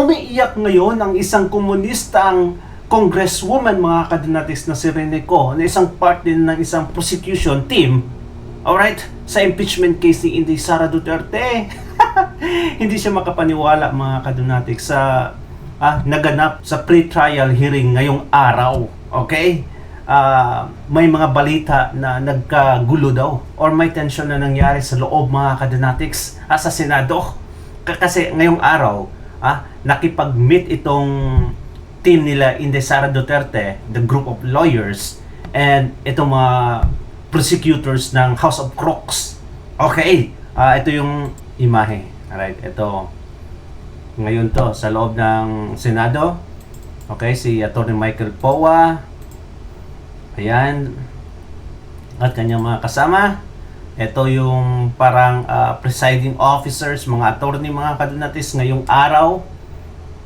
Umiiyak ngayon ang isang komunistang congresswoman, mga kadinatis, na si Rene Co, na isang part din ng isang prosecution team, alright, sa impeachment case ni Inday Sara Duterte. Hindi siya makapaniwala, mga kadinatik, sa naganap sa pre-trial hearing ngayong araw. Okay? May mga balita na nagkagulo daw or may tension na nangyari sa loob, mga kadinatics, sa Senado. Kasi ngayong araw, nakipag-meet itong team nila Inday Sara Duterte, the group of lawyers, and itong mga prosecutors ng House of Crooks. Okay, ito yung imahe. Alright, ito. Ngayon to, sa loob ng Senado. Okay, si Atty. Michael Powa. Ayan. At kanyang mga kasama. Ito yung parang presiding officers, mga attorney, mga kadunatis ngayong araw.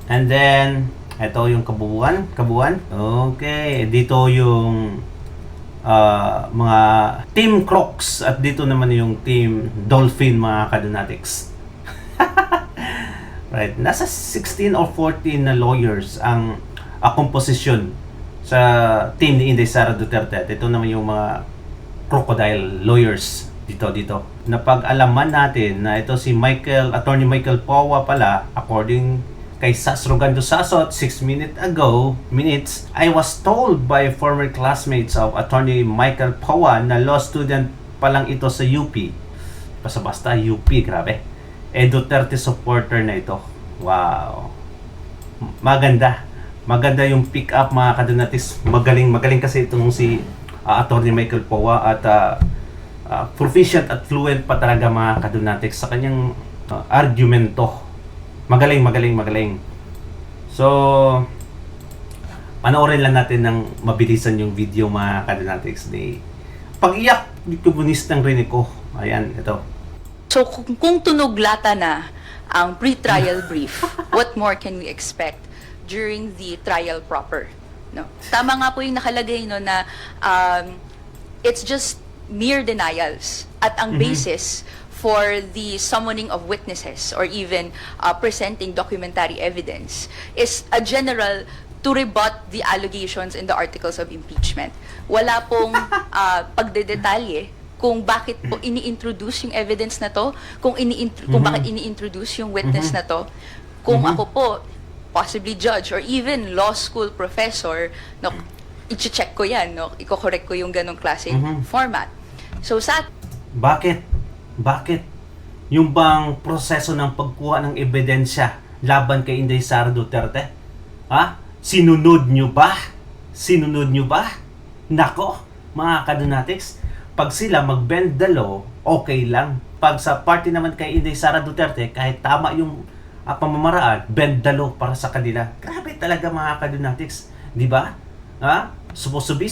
And then, ito yung kabuuan. Okay, dito yung mga Team Crocs at dito naman yung Team Dolphin, mga kadunatics. Right, nasa 16 or 14 na lawyers ang komposisyon sa team ni Inday Sara Duterte. At ito naman yung mga crocodile lawyers dito. Napag-alaman natin na ito si Attorney Michael Powa pala, according kay Sas Rogando Sasot 6 minutes, I was told by former classmates of Attorney Michael Powa na law student pa lang ito sa UP. Basta UP, grabe. Duterte supporter na ito. Wow. Maganda yung pick up, mga kadunatis. Magaling kasi itong si Attorney Michael Powa at proficient at fluent pa talaga, mga kadunatics, sa kanyang argumento. Magaling. So, panoorin lang natin ng mabilisan yung video, mga kadunatics, ni pag-iyak ni komunistang Rene Co. Ayan, ito. So kung tunog lata na ang pre-trial brief, what more can we expect during the trial proper? No? Tama nga po yung nakalagay, no, na it's just mere denials at ang basis for the summoning of witnesses or even presenting documentary evidence is a general to rebut the allegations in the articles of impeachment. Wala pong pagdedetalye kung bakit po ini-introduce yung evidence na to, kung bakit ini-introduce yung witness na to. Kung ako po, possibly judge or even law school professor, no, i-check ko yan, no, i-correct ko yung ganong klaseng format. So Bakit? Yung bang proseso ng pagkuha ng ebidensya laban kay Inday Sara Duterte? Sinunod nyo ba? Nako, mga kadunatics, pag sila mag-bend the law, okay lang. Pag sa party naman kay Inday Sara Duterte, kahit tama yung pamamaraan, bend the law para sa kanila. Grabe talaga, mga kadunatics. Di ba? Supposed to be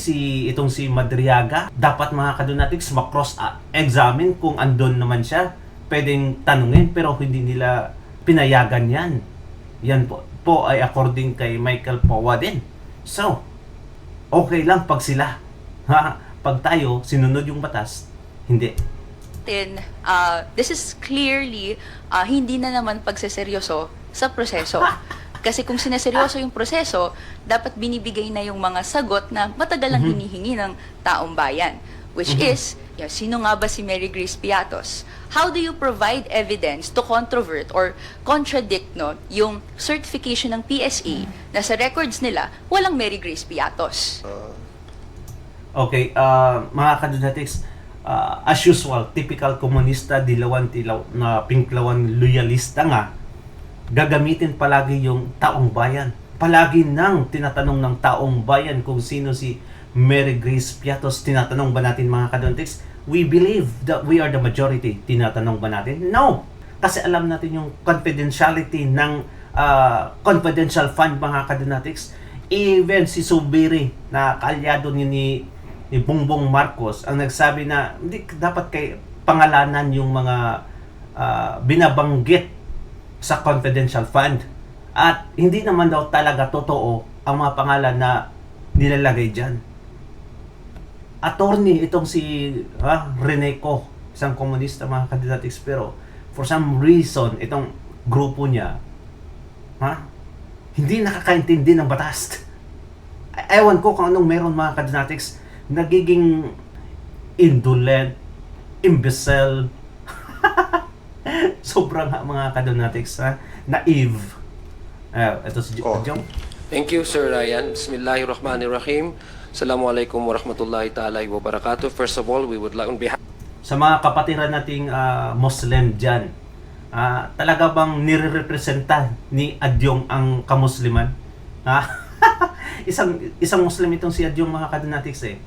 itong si Madriaga, dapat, mga kadunatics, ma-cross-examine kung andon naman siya. Pwedeng tanungin, pero hindi nila pinayagan yan. Yan po ay according kay Michael Powa din. So, okay lang pag sila. Pag tayo, sinunod yung batas, hindi. This is clearly hindi na naman pagseseryoso sa proseso. Kasi kung sineseryoso yung proseso, dapat binibigay na yung mga sagot na matagal ang hinihingi ng taong bayan. Which is, sino nga ba si Mary Grace Piatos? How do you provide evidence to controvert or contradict, no, yung certification ng PSA na sa records nila, walang Mary Grace Piatos? Okay, mga kadunatics, as usual, typical komunista, dilawan-tilaw na pinklawan loyalista nga, gagamitin palagi yung taong bayan. Palagi nang tinatanong ng taong bayan kung sino si Mary Grace Piatos. Tinatanong ba natin, mga kadunatics? We believe that we are the majority. Tinatanong ba natin? No! Kasi alam natin yung confidentiality ng confidential fund, mga kadunatics. Even si Subiri, na kaalyado ni Bongbong Marcos, ang nagsabi na hindi dapat kay pangalanan yung mga binabanggit sa confidential fund. At hindi naman daw talaga totoo ang mga pangalan na nilalagay dyan. Attorney itong si Rene Co, isang komunista, mga kadidatics, pero for some reason itong grupo niya ha? Hindi nakakaintindi ng batas. Ewan ko kung anong meron mga kadonatics, nagiging indolent, imbecile, sobrang mga kadonatics, ha? Naive. Ito si Jong. Thank you, Sir Ryan. Bismillahirrahmanirrahim. Assalamualaikum warahmatullahi ta'ala wa barakatuh. First of all, we would like on behalf Sa mga kapatiran nating Muslim dyan, talaga bang nire-representa ni Adyong ang kamusliman? Ha? isang Muslim itong si Adyong mga kadonatics eh.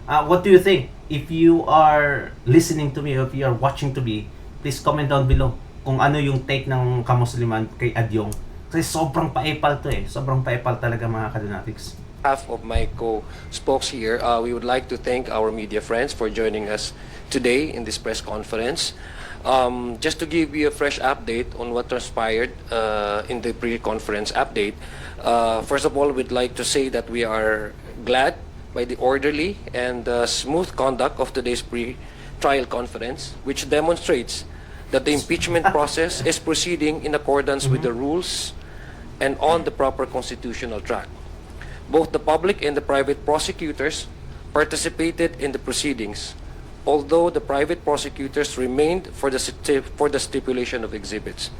What do you think? If you are listening to me, or if you are watching to me, please comment down below kung ano yung take ng kamusliman kay Adyong. Kasi sobrang paepal to eh. Sobrang paepal talaga mga kadonatics. of my co-spokes here, we would like to thank our media friends for joining us today in this press conference. Just to give you a fresh update on what transpired in the pre-conference update, first of all, we'd like to say that we are glad by the orderly and smooth conduct of today's pre-trial conference, which demonstrates that the impeachment process is proceeding in accordance with the rules and on the proper constitutional track. Both the public and the private prosecutors participated in the proceedings, although the private prosecutors remained for the stipulation of exhibits.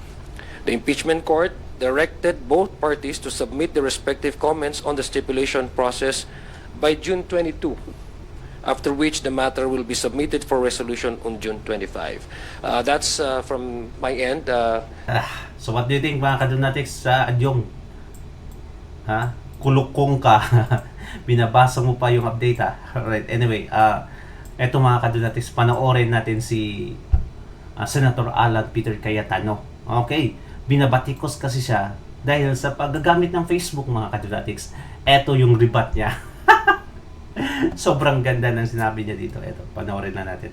The impeachment court directed both parties to submit their respective comments on the stipulation process by June 22, after which the matter will be submitted for resolution on June 25. That's from my end. So what do you think mga kadonatics sa Adyong? Ha? Kulukong ka. Binabasa mo pa yung update ha. Alright, anyway, eto mga kadonatics, panoorin natin si Senator Alan Peter Cayetano. Okay, binabatikos kasi siya dahil sa paggagamit ng Facebook mga kadonatics. Eto yung rebat niya. Sobrang ganda ng sinabi niya dito. Eto, panoorin na natin.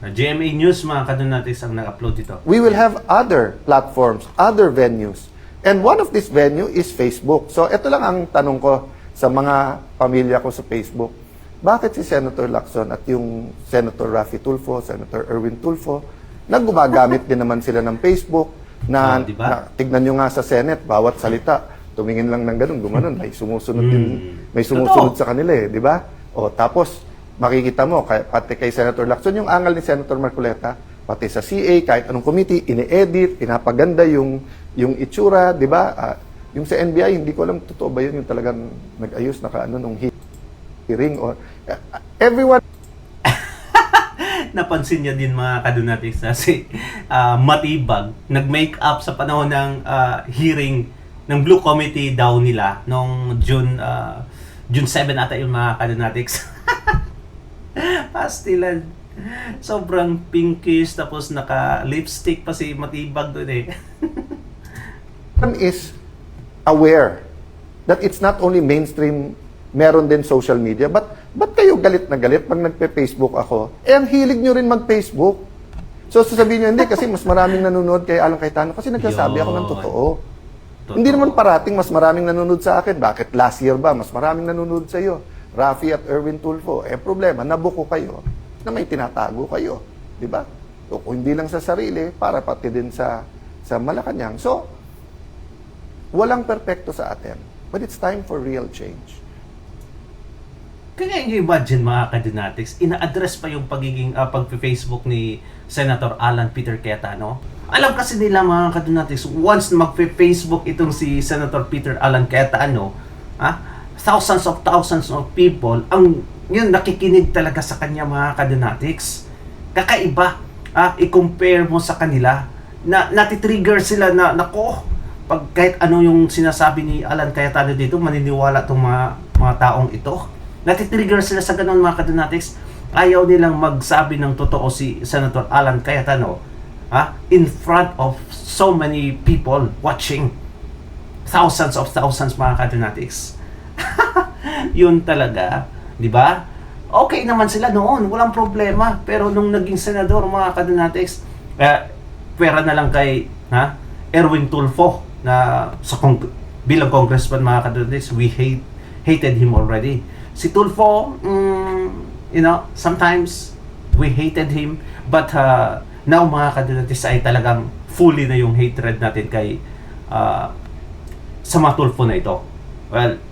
GMA News mga kadonatics ang nag-upload dito. We will have other platforms, other venues. And one of this venue is Facebook. So ito lang ang tanong ko sa mga pamilya ko sa Facebook. Bakit si Senator Lacson at yung Senator Raffy Tulfo, Senator Erwin Tulfo, gumagamit din naman sila ng Facebook na, diba? Tignan nyo nga sa Senate, bawat salita, tumingin lang ng ganun, gumanon, may sumusunod din, may sumusunod sa kanila eh, di ba? O tapos, makikita mo, pati kay Senator Lacson, yung angal ni Senator Marcoleta, pati sa CA, kahit anong committee, ini-edit, pinapaganda yung itsura, di ba? Yung sa NBI, hindi ko alam, totoo ba yun, yung talagang nag-ayos, naka-ano, nung hearing, or everyone. Napansin niya din mga kadonatics na si Matibag, nag-make up sa panahon ng hearing ng Blue Committee daw nila, nung June 7 ata yung mga kadonatics. Pastilan. Sobrang pinkish, tapos naka-lipstick pa si Matibag doon eh. Is aware that it's not only mainstream, meron din social media, but kayo galit na galit pag nagpe-Facebook ako? Ang hilig nyo rin mag-Facebook. So sasabihin nyo, hindi, kasi mas maraming nanonood kay Alan Cayetano kasi nagsasabi ako ng totoo. Hindi naman parating mas maraming nanonood sa akin. Bakit last year ba mas maraming nanonood sa iyo? Raffy at Erwin Tulfo. Problema, nabuko kayo na may tinatago kayo. Di ba? So, kung hindi lang sa sarili, para pati din sa Malacanang. So, walang perpekto sa atin. But it's time for real change. Kaya imagine mga kadonatics, ina-address pa yung pagiging pag-Facebook ni Senator Alan Peter Cayetano. Alam kasi nila mga kadonatics, once na mag-Facebook itong si Senator Peter Alan Cayetano, thousands of people ang yun nakikinig talaga sa kanya mga kadonatics. Kakaiba, i-compare mo sa kanila na natitrigger sila na nako, pag kahit ano yung sinasabi ni Alan Cayetano dito, maniniwala itong mga taong ito. Natitrigger sila sa ganun mga kadonatics. Ayaw nilang magsabi ng totoo si Senator Alan Cayetano in front of so many people watching. Thousands mga kadonatics. Yun talaga, di ba? Okay naman sila noon, walang problema. Pero nung naging senador mga kadonatics, pera na lang kay Erwin Tulfo na bilang congressman mga kadonatics, we hated him already. Si Tulfo, sometimes we hated him, but now mga kadonatics ay talagang fully na yung hatred natin kay sa mga tulfo na ito? Well,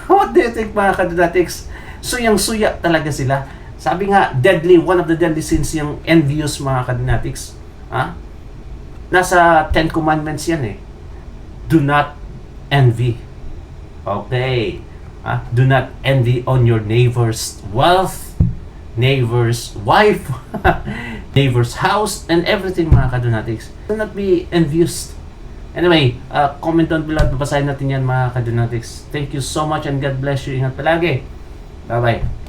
what do you think mga kadonatics? Suyang-suya talaga sila. Sabi nga, deadly, one of the deadly sins yung envious mga kadonatics. Ha? Nasa 10 Commandments yan eh. Do not envy. Okay. Ha? Do not envy on your neighbor's wealth, neighbor's wife, neighbor's house, and everything mga kadonatics. Do not be envious. Anyway, comment down below at babasahin natin yan mga kadonatics. Thank you so much and God bless you. Ingat palagi. Bye-bye.